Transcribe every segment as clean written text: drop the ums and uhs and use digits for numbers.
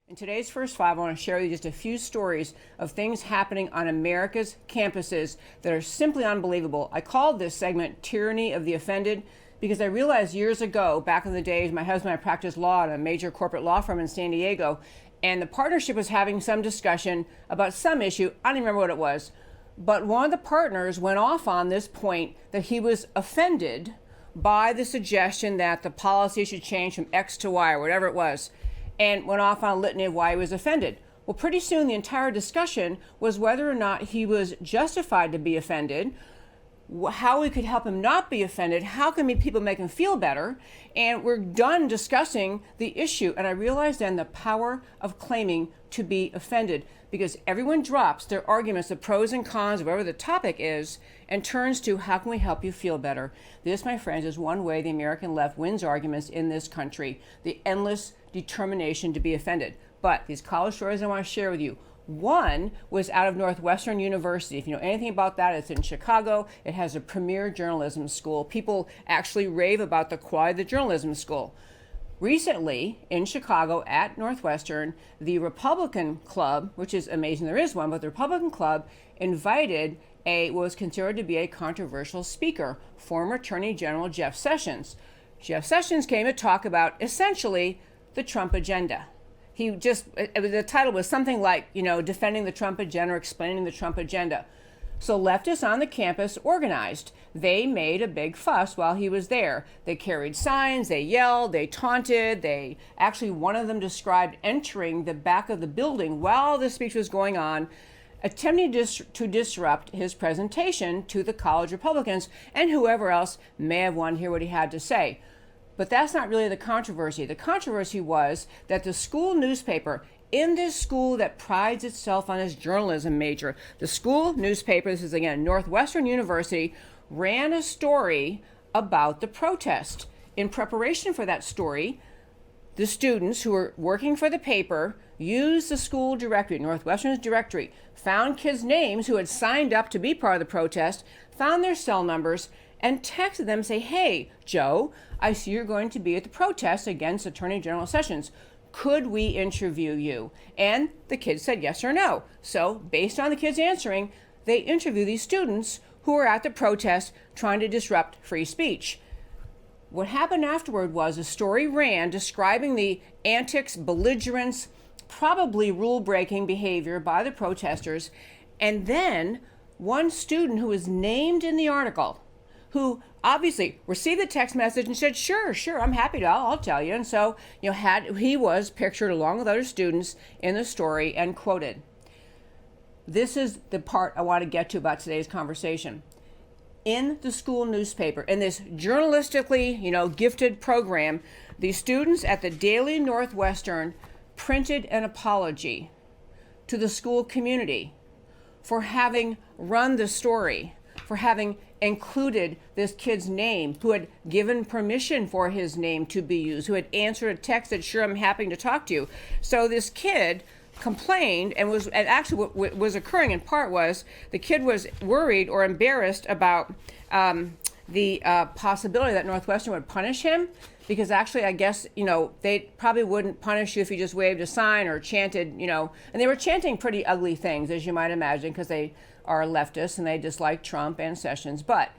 In today's First Five, I want to share with you just a few stories of things happening on America's campuses that are simply unbelievable. I called this segment Tyranny of the Offended because I realized years ago, back in the days, my husband and I practiced law at a major corporate law firm in San Diego, and the partnership was having some discussion about some issue. I don't even remember what it was. But one of the partners went off on this point that he was offended by the suggestion that the policy should change from X to Y or whatever it was, and went off on a litany of why he was offended. Well, pretty soon the entire discussion was whether or not he was justified to be offended, how we could help him not be offended, how can people make him feel better, and we're done discussing the issue. And I realized then the power of claiming to be offended, because everyone drops their arguments, the pros and cons, whatever the topic is, and turns to how can we help you feel better. This, my friends, is one way the American left wins arguments in this country, the endless determination to be offended. But these college stories I want to share with you. One was out of Northwestern University. If you know anything about that, it's in Chicago. It has a premier journalism school. People actually rave about the quality of the journalism school. Recently, in Chicago at Northwestern, the Republican Club, which is amazing there is one, but the Republican Club invited what was considered to be a controversial speaker, former Attorney General Jeff Sessions. Jeff Sessions came to talk about essentially the Trump agenda. The title was something like, defending the Trump agenda or explaining the Trump agenda. So leftists on the campus organized. They made a big fuss while he was there. They carried signs, they yelled, they taunted. One of them described entering the back of the building while the speech was going on, attempting to disrupt his presentation to the college Republicans and whoever else may have wanted to hear what he had to say. But that's not really the controversy. The controversy was that the school newspaper, in this school that prides itself on its journalism major, the school newspaper, this is again Northwestern University, ran a story about the protest. In preparation for that story, the students who were working for the paper used the school directory, Northwestern's directory, found kids' names who had signed up to be part of the protest, found their cell numbers, and texted them, say, hey, Joe, I see you're going to be at the protest against Attorney General Sessions. Could we interview you? And the kids said yes or no. So based on the kids answering, they interview these students who were at the protest trying to disrupt free speech. What happened afterward was a story ran describing the antics, belligerence, probably rule-breaking behavior by the protesters. And then one student who was named in the article, who obviously received the text message and said, sure, I'm happy to, I'll tell you. And so, he was pictured along with other students in the story and quoted. This is the part I want to get to about today's conversation. In the school newspaper, in this journalistically, gifted program, the students at the Daily Northwestern printed an apology to the school community for having run the story, for having included this kid's name, who had given permission for his name to be used, who had answered a text that, sure, I'm happy to talk to you. So this kid complained, and actually what was occurring in part was the kid was worried or embarrassed about the possibility that Northwestern would punish him, because actually, I guess, they probably wouldn't punish you if you just waved a sign or chanted, and they were chanting pretty ugly things, as you might imagine, because they are leftists and they dislike Trump and Sessions. But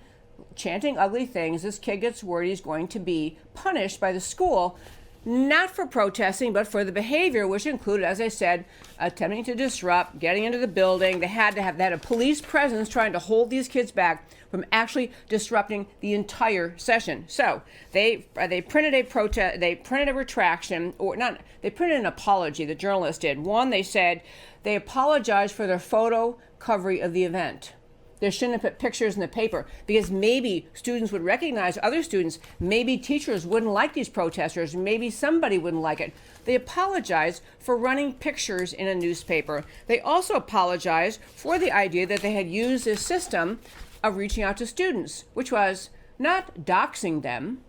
chanting ugly things, this kid gets worried he's going to be punished by the school, not for protesting, but for the behavior, which included, as I said, attempting to disrupt, getting into the building. They had a police presence trying to hold these kids back from actually disrupting the entire session. So they printed a protest, they printed a retraction, or not, they printed an apology, the journalist did. One, they said they apologized for their photo coverage of the event. They shouldn't have put pictures in the paper, because maybe students would recognize other students, maybe teachers wouldn't like these protesters, maybe somebody wouldn't like it. They apologized for running pictures in a newspaper. They also apologized for the idea that they had used this system of reaching out to students, which was not doxing them,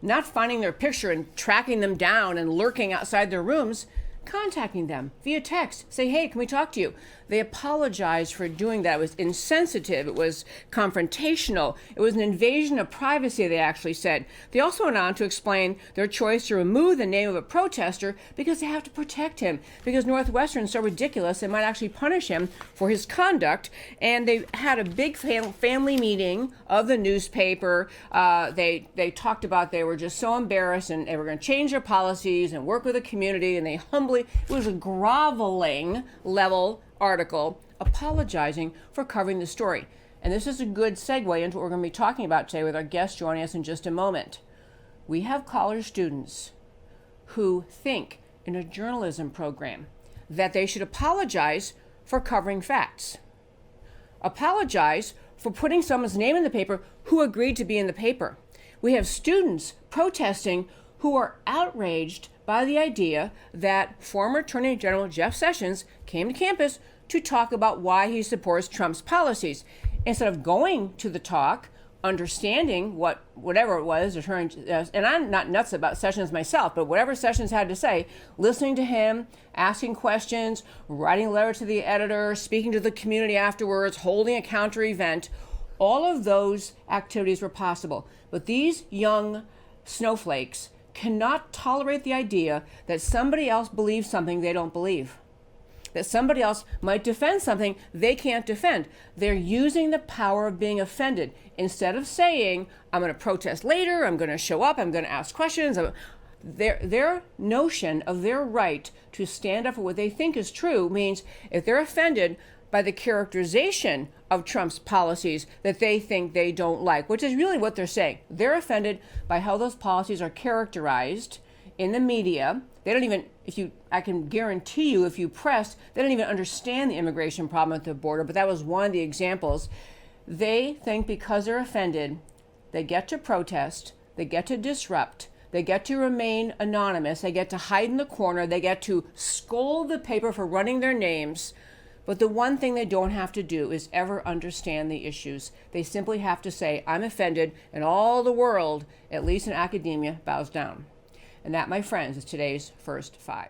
not finding their picture and tracking them down and lurking outside their rooms. contacting them via text. Say, hey, can we talk to you? They apologized for doing that. It was insensitive. It was confrontational. It was an invasion of privacy, they actually said. They also went on to explain their choice to remove the name of a protester because they have to protect him. Because Northwestern is so ridiculous, they might actually punish him for his conduct. And they had a big family meeting of the newspaper. They talked about they were just so embarrassed and they were going to change their policies and work with the community. And they humbly, it was a groveling level article apologizing for covering the story. And this is a good segue into what we're going to be talking about today with our guest joining us in just a moment. We have college students who think in a journalism program that they should apologize for covering facts. Apologize for putting someone's name in the paper who agreed to be in the paper. We have students protesting who are outraged by the idea that former Attorney General Jeff Sessions came to campus to talk about why he supports Trump's policies. Instead of going to the talk, understanding whatever it was, and I'm not nuts about Sessions myself, but whatever Sessions had to say, listening to him, asking questions, writing a letter to the editor, speaking to the community afterwards, holding a counter event, all of those activities were possible. But these young snowflakes cannot tolerate the idea that somebody else believes something they don't believe, that somebody else might defend something they can't defend. They're using the power of being offended. Instead of saying, I'm going to protest later, I'm going to show up, I'm going to ask questions, their notion of their right to stand up for what they think is true means if they're offended by the characterization of Trump's policies that they think they don't like, which is really what they're saying. They're offended by how those policies are characterized in the media. They don't even, I can guarantee you, if you pressed, they don't even understand the immigration problem at the border, but that was one of the examples. They think because they're offended, they get to protest, they get to disrupt, they get to remain anonymous, they get to hide in the corner, they get to scold the paper for running their names. But the one thing they don't have to do is ever understand the issues. They simply have to say, I'm offended, and all the world, at least in academia, bows down. And that, my friends, is today's First Five.